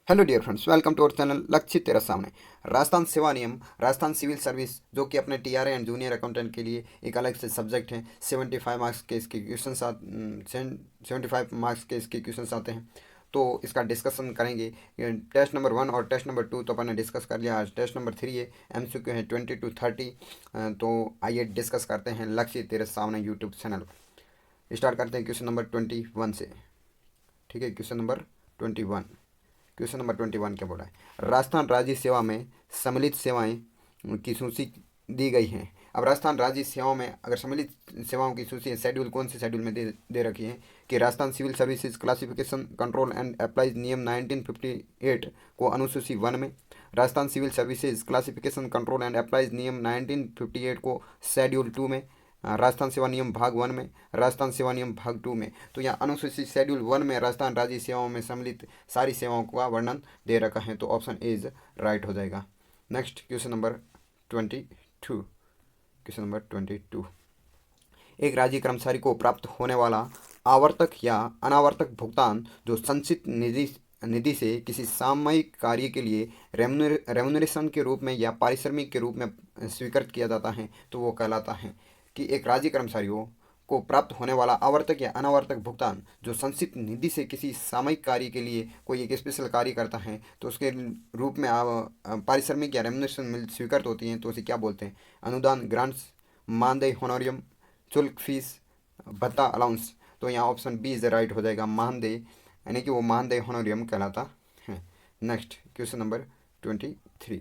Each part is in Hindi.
Hello dear friends, welcome to our channel Lakshya Tera सामने। राजस्थान सेवा नियम, राजस्थान सिविल सर्विस जो कि अपने टीआरए एंड जूनियर अकाउंटेंट के लिए एक अलग से सब्जेक्ट है। 75 मार्क्स के इसके क्वेश्चन 75 मार्क्स के इसके क्वेश्चन आते हैं, तो इसका डिस्कशन करेंगे। टेस्ट नंबर 1 और टेस्ट नंबर 2 तो अपन ने डिस्कस कर लिया। आज टेस्ट नंबर 3 है, MCQ है 20 to 30। तो आइए डिस्कस करते हैं लक्ष्य तेरे सामने यूट्यूब चैनल पर। स्टार्ट करते हैं क्वेश्चन नंबर 21 से। ठीक है, क्वेश्चन नंबर 21। क्वेश्चन नंबर 21 क्या बोला है? राजस्थान राज्य सेवा में सम्मिलित सेवाएं की सूची दी गई हैं। अब राजस्थान राज्य सेवाओं में अगर सम्मिलित सेवाओं की सूची है, शेड्यूल कौन से शेड्यूल में दे रखी है कि Rajasthan civil services classification control and appeals नियम 1958 को अनुसूची 1 में, Rajasthan civil services classification control and appeals नियम 1958 को शेड्यूल 2 में, राजस्थान सेवा नियम भाग 1 में, राजस्थान सेवा नियम भाग 2 में। तो यहाँ अनुसूचित शेड्यूल 1 में राजस्थान राज्य सेवाओं में सम्मिलित सारी सेवाओं का वर्णन दे रखा है, तो ऑप्शन ए इज राइट हो जाएगा। Next question number 22। Question number 22। एक राज्य कर्मचारी को प्राप्त होने वाला आवर्तक या अनावर्तक भुगतान जो संचित निधि से किसी सामयिक कार्य के लिए रेमुनरेशन के रूप में या पारिश्रमिक के रूप में स्वीकृत किया जाता है, तो वो कहलाता है कि एक राज्य कर्मचारियों को प्राप्त होने वाला आवर्तक या अनावर्तक भुगतान जो संचित निधि से किसी सामयिक कार्य के लिए कोई एक स्पेशल कार्य करता है, तो उसके रूप में पारिश्रमिक या रेमुनरेशन स्वीकृत होती हैं, तो उसे क्या बोलते हैं? अनुदान, ग्रांट्स, मानदेय, होनोरियम, शुल्क, फीस, भत्ता, अलाउंस। तो यहाँ ऑप्शन बी इज राइट हो जाएगा, मानदेय, यानी कि वो मानदेय होनोरियम कहलाता है। Next question number 23।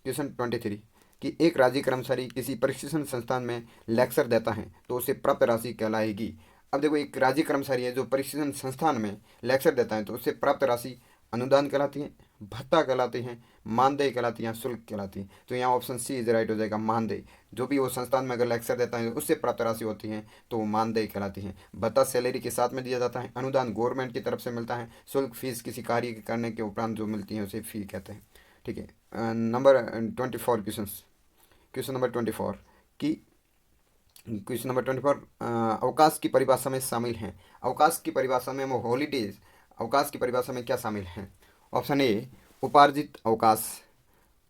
क्वेश्चन 23 कि एक राज्य कर्मचारी किसी प्रशिक्षण संस्थान में लेक्चर देता है तो उसे प्राप्त राशि कहलाएगी। अब देखो, एक राज्य कर्मचारी है जो प्रशिक्षण संस्थान में लेक्चर देता है, तो उससे प्राप्त राशि अनुदान कहलाती है, भत्ता कहलाती हैं, मानदेय कहलाती हैं, शुल्क कहलाती है। तो यहाँ ऑप्शन सी इज राइट हो जाएगा, मानदेय। जो भी वो संस्थान में अगर लेक्चर देता है उससे प्राप्त राशि होती है तो वो मानदेय कहलाती है। भत्ता सैलरी के साथ में दिया जाता है, अनुदान गवर्नमेंट की तरफ से मिलता है, शुल्क फीस किसी कार्य करने के उपरांत जो मिलती है उसे फी कहते हैं। ठीक है, नंबर 24 क्वेश्चन। क्वेश्चन नंबर 24 कि क्वेश्चन नंबर 24 अवकाश की परिभाषा में शामिल हैं। अवकाश की परिभाषा में वो हॉलीडेज, अवकाश की परिभाषा में क्या शामिल हैं? ऑप्शन ए उपार्जित अवकाश,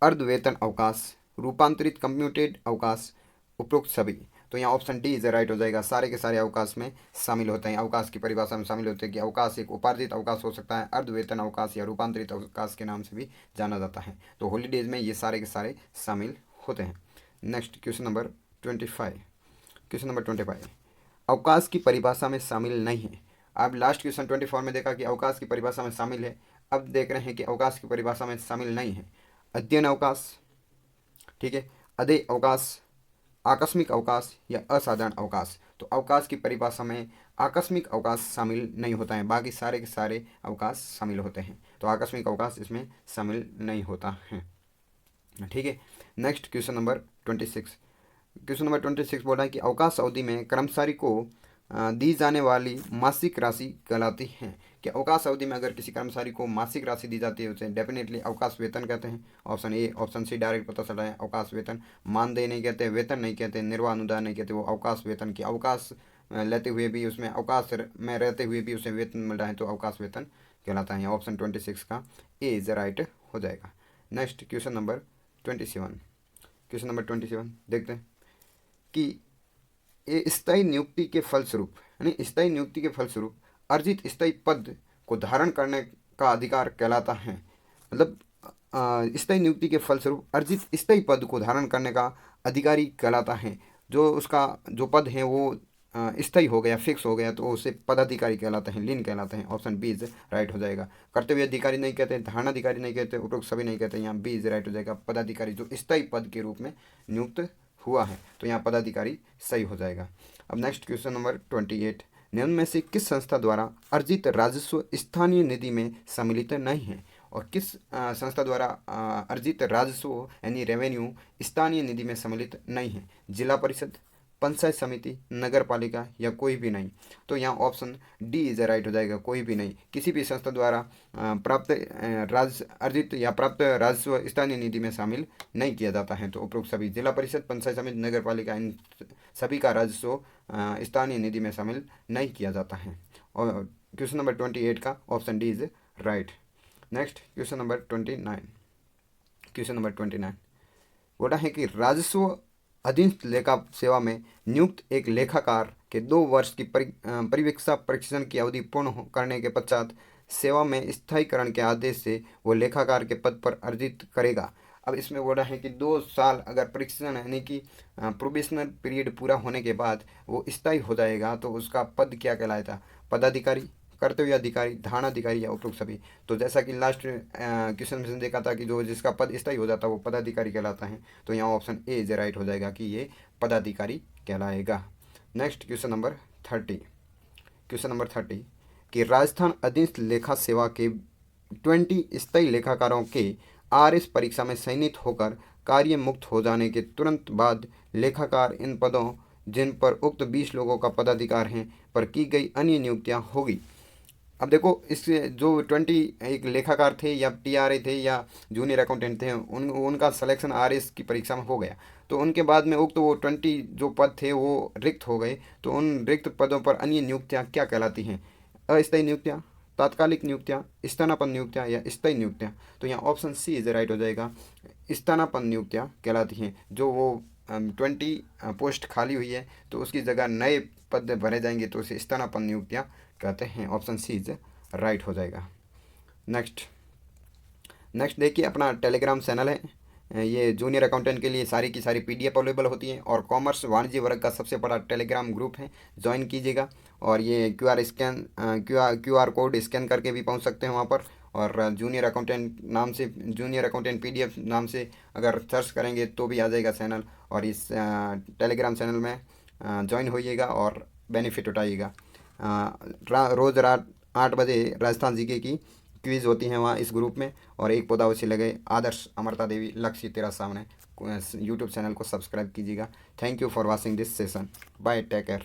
अर्धवेतन अवकाश, रूपांतरित कंप्यूटेड अवकाश, उपरोक्त सभी। तो यहाँ ऑप्शन डी इज राइट हो जाएगा, सारे के सारे अवकाश में शामिल होते हैं, अवकाश की परिभाषा में शामिल होते हैं कि अवकाश एक उपार्जित अवकाश हो सकता है, अर्धवेतन अवकाश या रूपांतरित अवकाश के नाम से भी जाना जाता है। तो हॉलीडेज में ये सारे के सारे शामिल होते हैं। Next question number 25। Question number 25 अवकाश की परिभाषा में शामिल नहीं है। अब लास्ट क्वेश्चन 24 में देखा कि अवकाश की परिभाषा में शामिल है, अब देख रहे हैं कि अवकाश की परिभाषा में शामिल नहीं है। अध्ययन अवकाश, ठीक है, अदेय अवकाश, आकस्मिक अवकाश या असाधारण अवकाश। तो अवकाश की परिभाषा में आकस्मिक अवकाश शामिल नहीं होता है, बाकी सारे के सारे अवकाश शामिल होते हैं, तो आकस्मिक अवकाश इसमें शामिल नहीं होता है। ठीक है, next question number 26। Question number 26 बोल रहा है कि अवकाश अवधि में कर्मचारी को दी जाने वाली मासिक राशि कहलाती है। कि अवकाश अवधि में अगर किसी कर्मचारी को मासिक राशि दी जाती है उसे डेफिनेटली अवकाश वेतन कहते हैं। Option A, option C direct पता चला है, अवकाश वेतन। मानदेय नहीं कहते, वेतन नहीं कहते, निर्वाह अनुदान नहीं कहते, वो अवकाश वेतन की अवकाश लेते हुए भी, उसमें अवकाश में रहते हुए भी उसे वेतन मिल रहा है, तो अवकाश वेतन कहलाता है। ऑप्शन 26 का ए इज राइट हो जाएगा। Next question number 27। Question number 27 देखते हैं कि ये स्थायी नियुक्ति के फलस्वरूप, यानी स्थायी नियुक्ति के फलस्वरूप अर्जित स्थायी पद को धारण करने का अधिकार कहलाता है। मतलब स्थायी नियुक्ति के फलस्वरूप अर्जित स्थायी पद को धारण करने का अधिकारी कहलाता है। जो उसका जो पद है वो स्थायी हो गया, फिक्स हो गया, तो उसे पदाधिकारी कहलाते हैं, लीन कहलाते हैं। ऑप्शन बी इज राइट हो जाएगा। कर्तव्य अधिकारी नहीं कहते, धारणाधिकारी नहीं कहते, उपरोक्त सभी नहीं कहते, यहाँ बी इज राइट हो जाएगा। पदाधिकारी जो स्थायी पद के रूप में नियुक्त हुआ है, तो यहाँ पदाधिकारी सही हो जाएगा। अब नेक्स्ट क्वेश्चन नंबर 28 निम्न में से किस संस्था द्वारा अर्जित राजस्व स्थानीय निधि में सम्मिलित नहीं है? और किस संस्था द्वारा अर्जित राजस्व यानी रेवेन्यू स्थानीय निधि में सम्मिलित नहीं है? जिला परिषद, पंचायत समिति, नगर पालिका या कोई भी नहीं। तो यहाँ ऑप्शन डी इज राइट हो जाएगा, कोई भी नहीं। किसी भी संस्था द्वारा प्राप्त अर्जित या प्राप्त राजस्व स्थानीय निधि में शामिल नहीं किया जाता है। तो उपरोक्त सभी, जिला परिषद, पंचायत समिति, नगर पालिका, इन सभी का राजस्व स्थानीय निधि में शामिल नहीं किया जाता है। और क्वेश्चन नंबर 28 का option D is right. Next question number 29। Question number 29 बोला है कि राजस्व अधीनस्थ लेखा सेवा में नियुक्त एक लेखाकार के 2 वर्ष की परिवीक्षा परीक्षण की अवधि पूर्ण करने के पश्चात सेवा में स्थायीकरण के आदेश से वो लेखाकार के पद पर अर्जित करेगा। अब इसमें बोला है कि 2 साल अगर परीक्षण यानी कि प्रोबेशनल पीरियड पूरा होने के बाद वो स्थायी हो जाएगा तो उसका पद क्या कहलाता? पदाधिकारी, कर्तव्य अधिकारी, धारणाधिकारी या उपरोक्त सभी। तो जैसा कि लास्ट क्वेश्चन में देखा था कि जो जिसका पद स्थायी हो जाता है वो पदाधिकारी कहलाता है, तो यहाँ ऑप्शन ए इज राइट हो जाएगा कि ये पदाधिकारी कहलाएगा। Next question number 30। Question number 30 कि राजस्थान अधीनस्थ लेखा सेवा के 20 स्थायी लेखाकारों के आरएस परीक्षा में चयनित होकर कार्य मुक्त हो जाने के तुरंत बाद लेखाकार इन पदों जिन पर उक्त 20 लोगों का पदाधिकार हैं पर की गई अन्य नियुक्तियां होगी। अब देखो इससे जो 20 एक लेखाकार थे या टीआरए थे या जूनियर अकाउंटेंट थे उनका सिलेक्शन आरएस की परीक्षा में हो गया, तो उनके बाद में उक्त वो 20 जो पद थे वो रिक्त हो गए। तो उन रिक्त पदों पर अन्य नियुक्तियां क्या कहलाती हैं? अस्थायी नियुक्तियां, तात्कालिक नियुक्तियां, स्थानापन्न नियुक्तियां या स्थायी नियुक्तियां। तो यहाँ ऑप्शन सी इज राइट हो जाएगा, स्थानापन्न नियुक्तियां कहलाती हैं। जो वो 20 पोस्ट खाली हुई है तो उसकी जगह नए पद भरे जाएंगे तो उसे स्थानापन्न नियुक्तियां कहते हैं। ऑप्शन सी इज राइट हो जाएगा। नेक्स्ट देखिए अपना टेलीग्राम चैनल है, ये जूनियर अकाउंटेंट के लिए सारी की सारी पीडीएफ अवेलेबल होती है और कॉमर्स वाणिज्य वर्ग का सबसे बड़ा टेलीग्राम ग्रुप है, ज्वाइन कीजिएगा। और ये क्यूआर कोड स्कैन करके भी पहुंच सकते हैं वहां पर। और जूनियर अकाउंटेंट पीडीएफ नाम से अगर सर्च करेंगे तो भी आ जाएगा चैनल। और इस टेलीग्राम चैनल में ज्वाइन होइएगा और बेनिफिट उठाइएगा। रोज़ रात 8 बजे राजस्थान जीके की क्विज़ होती हैं वहाँ इस ग्रुप में। और एक पौधा उसे लगे आदर्श अमरता देवी लक्ष्य तेरा सामने यूट्यूब चैनल को सब्सक्राइब कीजिएगा। Thank you for watching this session. Bye, take care.